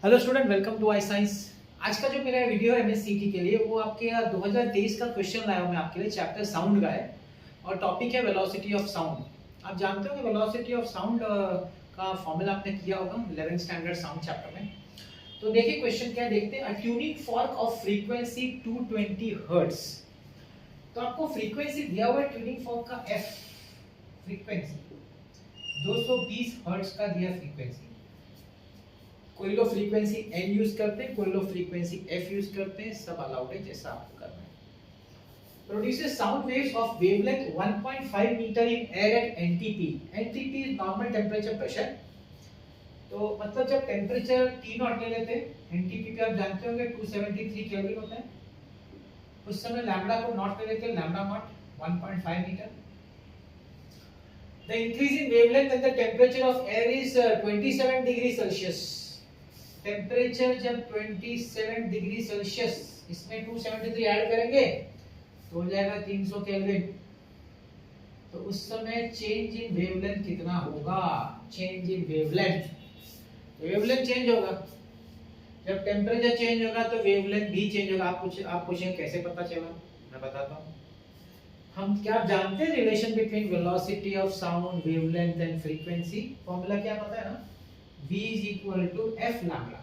Hello student, welcome to I science. आज का जो मेरा वीडियो है एमएससीटी के लिए वो आपके 2023 का क्वेश्चन लाया हूं मैं आपके लिए। चैप्टर साउंड का है और टॉपिक है वेलोसिटी ऑफ साउंड। आप जानते हो कि वेलोसिटी ऑफ साउंड का फॉर्मूला आपने किया होगा 11th स्टैंडर्ड साउंड चैप्टर में। तो देखिए क्वेश्चन क्या देखते हैं। A tuning fork of frequency 220 hertz. तो आपको फ्रीक्वेंसी दिया हुआ है ट्यूनिंग फॉर्क का एफ फ्रीक्वेंसी 220 हर्ट्ज का दिया फ्रीक्वेंसी। कोई लोग फ्रीक्वेंसी एन यूज करते हैं, कोई लोग फ्रीक्वेंसी एफ यूज करते हैं, सब अलाउड है जैसा आपको करना है। Produces sound waves of wavelength 1.5 metre in air at NTP. NTP is normal temperature pressure. तो मतलब जब टेंपरेचर टी नॉट ले लेते हैं एनटीपी पे, आप जानते होंगे 273 केल्विन होता है, उस समय लैम्डा को नॉट ले लेते हैं, lambda naught 1.5 metre. The increase in wavelength and the temperature of air is 27 degree Celsius. Temperature जब 27 डिग्री सेल्सियस, इसमें 273 ऐड करेंगे तो हो जाएगा 300 केल्विन। तो उस समय चेंज इन वेवलेंथ कितना होगा? Change in wavelength, wavelength change होगा। जब टेम्परेचर चेंज होगा तो वेवलेंथ भी चेंज होगा। आप पूछेंगे कैसे पता चला, मैं बताता हूँ। हम क्या जानते हैं relation between velocity of sound, wavelength and frequency? Formula क्या पता है ना? v is equal to f lambda।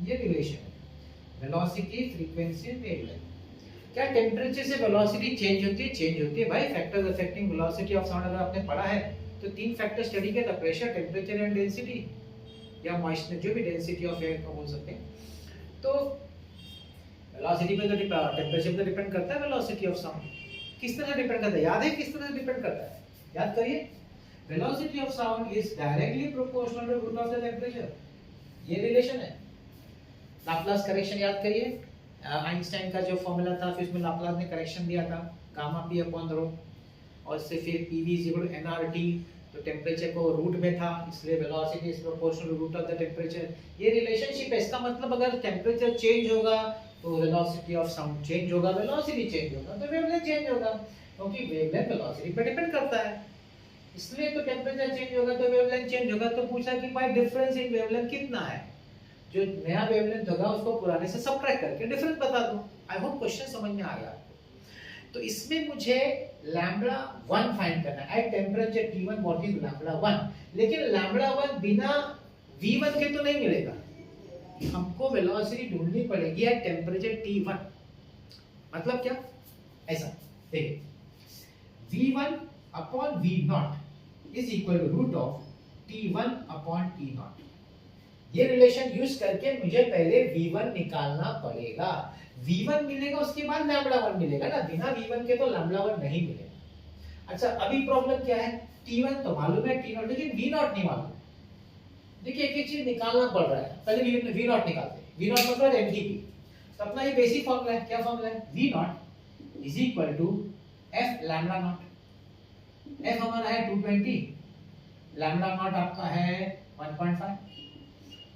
ये रिलेशन है वेलोसिटी, फ्रीक्वेंसी एंड वेवलेंथ। क्या टेंपरेचर से वेलोसिटी चेंज होती है? चेंज होती है भाई। Factors affecting velocity of sound अगर आपने पढ़ा है तो तीन फैक्टर स्टडी किया था, प्रेशर, टेंपरेचर एंड डेंसिटी, या मॉइस्चर, जो भी डेंसिटी ऑफ एयर को बोल सकते हैं। तो वेलोसिटी पे तो टेंपरेचर पे डिपेंड करता है, वेलोसिटी ऑफ साउंड किस तरह डिपेंड करता है? याद है किस तरह डिपेंड करता है? याद करिए। velocity of sound is directly proportional to root of the temperature। ये रिलेशन है। लाप्लास करेक्शन याद करिए, आइंस्टाइन का जो फॉर्मूला था, फिर उसमें लाप्लास ने करेक्शन दिया था, गामा पी अपॉन रो, और से फिर PV is equal to NRT. तो टेम्परेचर को रूट में था, इसलिए velocity is proportional to root of the temperature. ये रिलेशनशिप है। इसका मतलब अगर टेम्परेचर चेंज होगा तो वेलोसिटी ऑफ साउंड चेंज होगा, वेलोसिटी चेंज होगा तो वेवलेंथ चेंज होगा, क्योंकि वेवलेंथ वेलोसिटी पर डिपेंड करता है। इसलिए तो टेंपरेचर चेंज होगा तो वेवलेंथ चेंज होगा। तो पूछा कि भाई डिफरेंस इन वेवलेंथ कितना है? जो नया वेवलेंथ होगा उसको पुराने से सबट्रैक्ट करके डिफरेंस बता दो। आई होप क्वेश्चन समझ में आ गया। तो इसमें मुझे लैम्बडा 1 फाइंड करना है at temperature T1। What is lambda 1? लेकिन लैम्बडा 1 बिना V1 के तो नहीं मिलेगा, हमको वेलोसिटी ढूंढनी पड़ेगी एट टेंपरेचर T1। मतलब क्या? ऐसा देखिए, V1 upon V0 is equal to root of T1 upon T0। ये रिलेशन यूज करके मुझे पहले V1 निकालना पड़ेगा। V1 मिलेगा उसके बाद लैम्बडा 1 मिलेगा ना, बिना V1 के तो लैम्बडा 1 नहीं मिलेगा। अच्छा, अभी प्रॉब्लम क्या है? T1 तो मालूम है, T0 लेकिन V0 नहीं मालूम। देखिए एक एक चीज निकालना पड़ रहा है, पहले V0 निकालते हैं। V0 मतलब एनटीपी। तो अपना ये बेसिक फॉर्मूला है, क्या फॉर्मूला है? V0 is equal to f lambda naught. f हमारा है 220, लैम्बडा नॉट आपका है 1.5,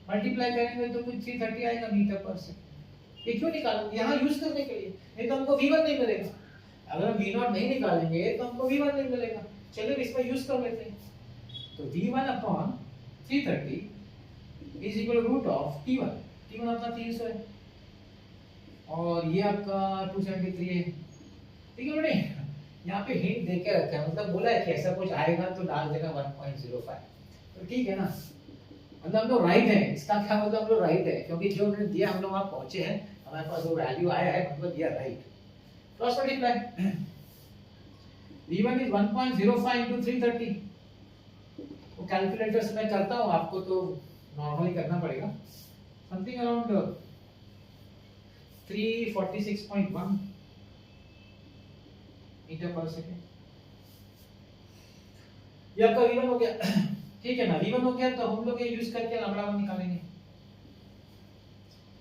मल्टीप्लाई करेंगे तो कुछ 330 आएगा मीटर पर सेकंड। ये क्यों निकालेंगे? यहाँ यूज करने के लिए, नहीं तो हमको V1 नहीं मिलेगा। अगर हम V0 नहीं निकालेंगे तो हमको V1 नहीं मिलेगा। चलिए इसमें यूज कर लेते हैं। तो V1 upon 330 is equal to root of T1। T1 आपका 300 है और ये आपका 273 है। ठीक है बेटे, यहाँ पे हिंट देके रखा है, मतलब बोला है कि ऐसा कुछ आएगा तो डाल देना 1.05। तो ठीक है ना, मतलब हम लोग राइट है। इसका क्या मतलब? हम लोग राइट है क्योंकि जो उन्होंने दिया हम लोग वहां पहुंचे हैं, हमारे पास वो वैल्यू आया है, मतलब दिया right. Cross multiply, V1 is 1.05 into 330। वो कैलकुलेटर से मैं करता हूँ, आपको तो नॉर्मली करना पड़ेगा। समथिंग अराउंड 346.1 मीटर पर सेकंड। ये आपका V1 हो गया। ठीक है ना, V1 हो गया तो हम लोग ये यूज करके लैम्बडा 1 निकालेंगे।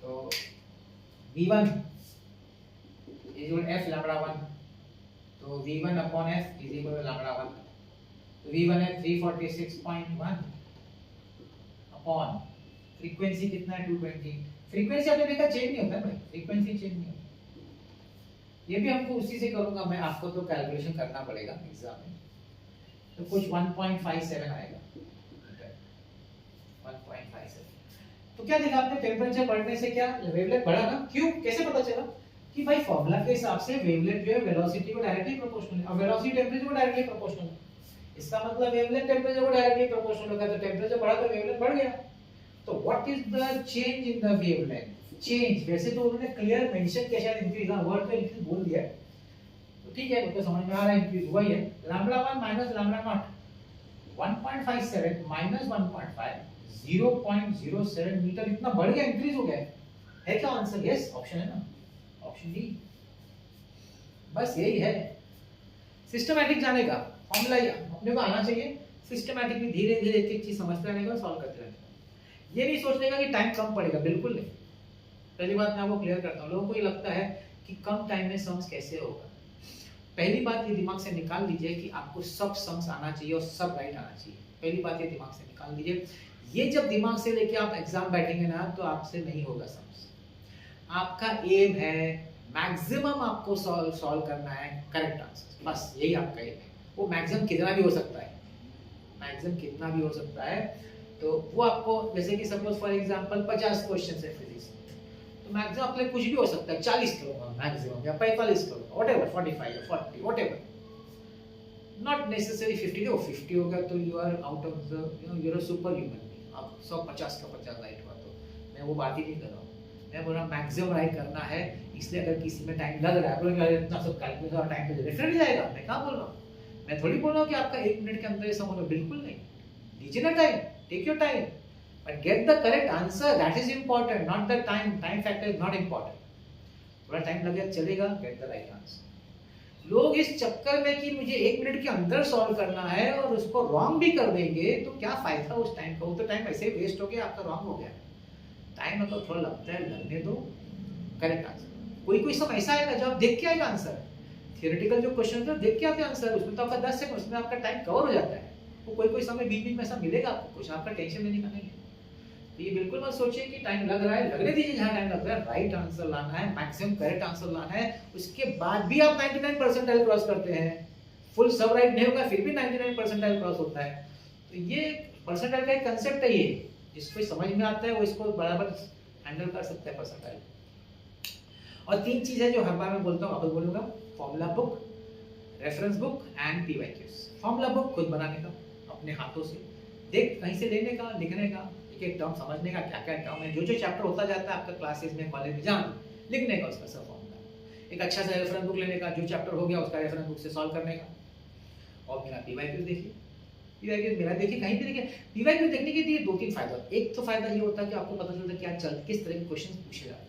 तो V1 is equal f lambda 1। तो V1 upon f is equal to lambda 1। तो V1 है 346.1 अपॉन फ्रीक्वेंसी कितना है? 220। फ्रीक्वेंसी आपने देखा चेंज नहीं होता भाई, फ्रीक्वेंसी चेंज नहीं होता। ये भी हमको उसी से करूंगा मैं, आपको तो कैलकुलेशन करना पड़ेगा एग्जाम में। तो कुछ 1.57 आएगा, 1.57। तो क्या देखा आपने, टेम्परेचर बढ़ने से क्या वेवलेंथ बढ़ा ना, क्यों, कैसे पता चला कि भाई फॉर्मूला के हिसाब से वेवलेंथ जो है वेलोसिटी को डायरेक्टली प्रोपोर्शनल है और वेलोसिटी टेम्परेचर को डायरेक्टली प्रोपोर्शनल है। इसका मतलब वेवलेंथ टेम्परेचर को डायरेक्टली प्रोपोर्शनल होगा, तो टेम्परेचर बढ़ा तो वेवलेंथ बढ़ गया। तो what is the change in the wavelength, change वैसे तो उन्होंने क्लियर मेंशन किया, शायद इंक्रीज ना वर्ड पे इंक्रीज बोल दिया, तो ठीक है, तो समझ में आ रहा है इंक्रीज हुआ ही है। Lambda 1 minus lambda naught 1.57 minus 1.5 0.07 metre, इतना बढ़ गया, इंक्रीज हो गया है क्या आंसर? यस, ऑप्शन है ना, ऑप्शन डी। बस यही है सिस्टमैटिक जाने का फॉर्मूला, अपने को आना चाहिए सिस्टमैटिक में, धीरे धीरे एक एक चीज समझते रहने का, सॉल्व करते रहने का। ये नहीं सोचने का कि टाइम कम पड़ेगा, बिल्कुल नहीं। पहली बात मैं आपको क्लियर करता हूँ, लोगों को ये लगता है कि कम टाइम में सम्स कैसे होगा। पहली बात ये दिमाग से निकाल दीजिए कि आपको सब सम्स आना चाहिए और सब राइट आना चाहिए। पहली बात ये दिमाग से निकाल दीजिए। ये जब दिमाग से लेके आप एग्जाम बैठेंगे ना, तो आपसे नहीं होगा सम्स। आपका एम है मैक्सिमम आपको सॉल्व करना है करेक्ट आंसर, बस यही आपका एम है। वो मैक्सिमम कितना भी हो सकता है, मैक्सिमम कितना भी हो सकता है। तो वो आपको, जैसे कि सपोज फॉर एग्जांपल 50 क्वेश्चन है फिजिक्स, तो मैक्सिमम आपके लिए कुछ भी हो सकता है, 40 करूंगा मैक्सिमम, या 45 करूंगा, व्हाटएवर, 45 या 40 व्हाटएवर, नॉट नेसेसरी 50 हो, 50 होगा तो you are out of the, you are super human. आप 150 का 50 राइट हुआ, तो मैं वो बात ही नहीं कर रहा हूँ। मैं बोल रहा हूँ मैक्सिमम राइट करना है, इसलिए अगर किसी में टाइम लग रहा है, बोलेंगे इतना सब कैलकुलेशन और टाइम पे डेफिनेटली जाएगा, मैं कहाँ बोल रहा हूँ, मैं थोड़ी बोल रहा हूँ कि आपका 1 मिनट के अंदर ये समझ लो, बिल्कुल नहीं। लीजिए ना time, take your time, but get the correct answer, that is important, not the time, time factor is not important. थोड़ा टाइम लगेगा चलेगा, गेट द राइट आंसर। लोग इस चक्कर में कि मुझे 1 मिनट के अंदर सॉल्व करना है और उसको रॉन्ग भी कर देंगे, तो क्या फायदा उस टाइम का, वो तो टाइम ऐसे ही वेस्ट हो गया, आपका रॉन्ग हो गया। टाइम अगर थोड़ा लगता है, लगने दो, करेक्ट आंसर। कोई कोई सब ऐसा आएगा जब आप देख के आएगा आंसर, थियोरेटिकल जो क्वेश्चन होता है देख के आते हैं आंसर, उसमें तो आपका 10 सेकंड, उसमें आपका टाइम कवर हो जाता है। वो कोई समय बीच बीच में ऐसा मिलेगा आपको, कुछ आपका टेंशन लेने का नहीं है। तो ये बिल्कुल मत सोचिए कि टाइम लग रहा है, लगने दीजिए जहाँ टाइम लग रहा है, राइट आंसर लाना है, मैक्सिमम करेक्ट आंसर लाना है। उसके बाद भी आप 99 परसेंटाइल क्रॉस करते हैं, फुल सब राइट नहीं होगा फिर भी 99 परसेंटाइल क्रॉस होता है। तो ये परसेंटाइल का एक कंसेप्ट है, ये जिसको समझ में आता है वो इसको बराबर हैंडल कर सकता है परसेंटाइल। और 3 चीज है जो हर बार मैं बोलता हूँ, वापस बोलूंगा, formula book, reference book and PYQs. Formula book खुद बनाने का, अपने हाथों से देख कहीं से लेने का, लिखने का, एक टर्म समझने का, क्या क्या टर्म है, जो जो चैप्टर होता जाता है आपका क्लासेस में, कॉलेज में, जान लिखने का उसका सब फॉर्मूला। एक अच्छा सा रेफरेंस बुक लेने का, जो चैप्टर हो गया उसका रेफरेंस बुक से सॉल्व करने का। और मेरा पीवाईक्यूज देखिए, पीवाईक्यूज मेरा देखिए, कहीं पे देखिए पीवाईक्यूज देखने के लिए 2-3 फायदा। एक तो फायदा ये होता है कि आपको पता चलता है क्या चल, किस तरह के क्वेश्चन पूछे जाते हैं।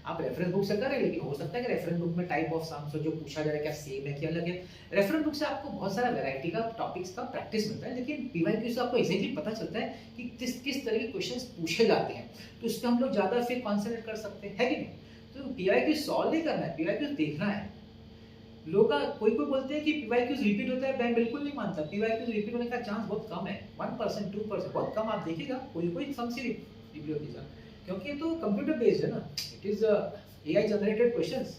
आप रेफरेंस बुक से कर रहे हैं, लेकिन हो सकता है कि रेफरेंस बुक में टाइप ऑफ सम्स जो पूछा जा रहा है क्या सेम है क्या अलग है। रेफरेंस बुक से आपको बहुत सारा वैरायटी का टॉपिक्स का प्रैक्टिस मिलता है, लेकिन पीवाईक्यू से आपको एग्जैक्टली पता चलता है कि किस तरह के क्वेश्चंस पूछे जाते हैं, तो उस पर हम लोग ज्यादा फिर कॉन्सेंट्रेट कर सकते हैं, है कि नहीं। तो पीवाईक्यू सॉल्व नहीं करना है, पीवाईक्यू देखना है। लोग कोई बोलते हैं कि पीवाईक्यूज रिपीट होता है, मैं बिल्कुल नहीं मानता। पीवाईक्यूज रिपीट होने का चांस बहुत कम है, 1% 2%, बहुत कम। आप देखिएगा कोई सम से रिपीट होती है, क्योंकि ये तो कंप्यूटर बेस्ड है ना, it is AI generated questions,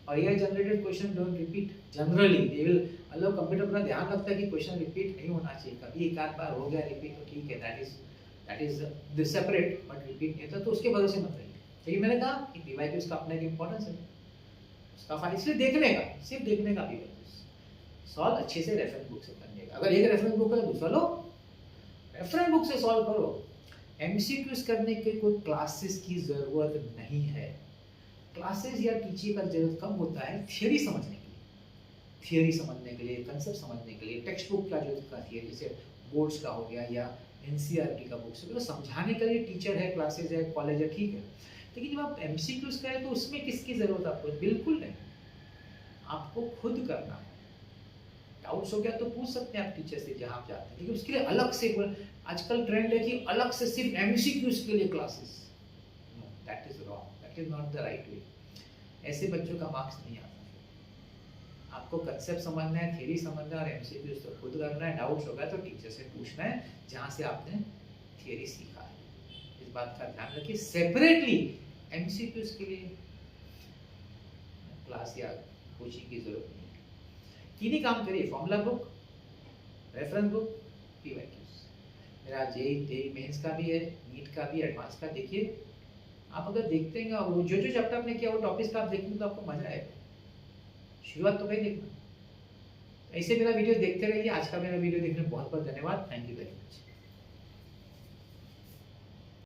और AI generated question don't repeat generally, they will, मतलब कंप्यूटर अपना ध्यान रखता है कि क्वेश्चन रिपीट नहीं होना चाहिए, कभी एक आध बार हो गया रिपीट तो ठीक है, that is separate, but repeat नहीं होता, तो उसके भरोसे मत रहिए। लेकिन मैंने कहा कि पीवाईक्यूज का अपना एक इंपॉर्टेंस है, उसका फायदा इसलिए देखने का, सिर्फ देखने का पीवाईक्यूज सॉल्व अच्छे से रेफरेंस बुक से करने का। अगर एक रेफरेंस बुक है दूसरा लो, रेफरेंस बुक से सॉल्व करो। एमसीक्यूज करने के कोई क्लासेस की जरूरत नहीं है। क्लासेस या टीचिंग का जरूरत कम होता है थियरी समझने के लिए, थियरी समझने के लिए, कंसेप्ट समझने के लिए। टेक्स्ट बुक का जो थियरी जैसे बोर्ड्स का हो गया या एनसीईआरटी का बुक्स, तो समझाने के लिए टीचर है, क्लासेस है, कॉलेज है, ठीक है। लेकिन जब आप एमसीक्यूज करें तो उसमें किसकी जरूरत आपको? बिल्कुल नहीं, आपको खुद करना है। डाउट्स हो गया तो पूछ सकते हैं आप टीचर से जहां आप जाते हैं, लेकिन उसके लिए अलग से आजकल ट्रेंड है कि अलग से सिर्फ एमसीक्यूज के लिए classes, that is wrong, that is not the right way. ऐसे बच्चों का मार्क्स नहीं आता। आपको कंसेप्ट समझना है, थ्योरी समझना है, और एमसीक्यूज तो खुद करना है। डाउट्स होगा तो टीचर से पूछना है जहां से आपने थ्योरी सीखा है। इस बात का ध्यान रखिए, सेपरेटली एमसीक्यूज के लिए क्लास या कोचिंग की जरूरत नहीं है। तीन ही काम करिए, formula book, reference book, PYQs. मेरा जेईई मेंस का भी है, नीट का भी, एडवांस का। देखिए आप अगर देखते हैं और जो जो चैप्टर आपने किया वो टॉपिक्स का आप देखेंगे तो आपको मजा आएगा। शुरुआत तो कहीं देखना। ऐसे मेरा वीडियो देखते रहिए। आज का मेरा वीडियो देखने बहुत बहुत धन्यवाद। Thank you very much.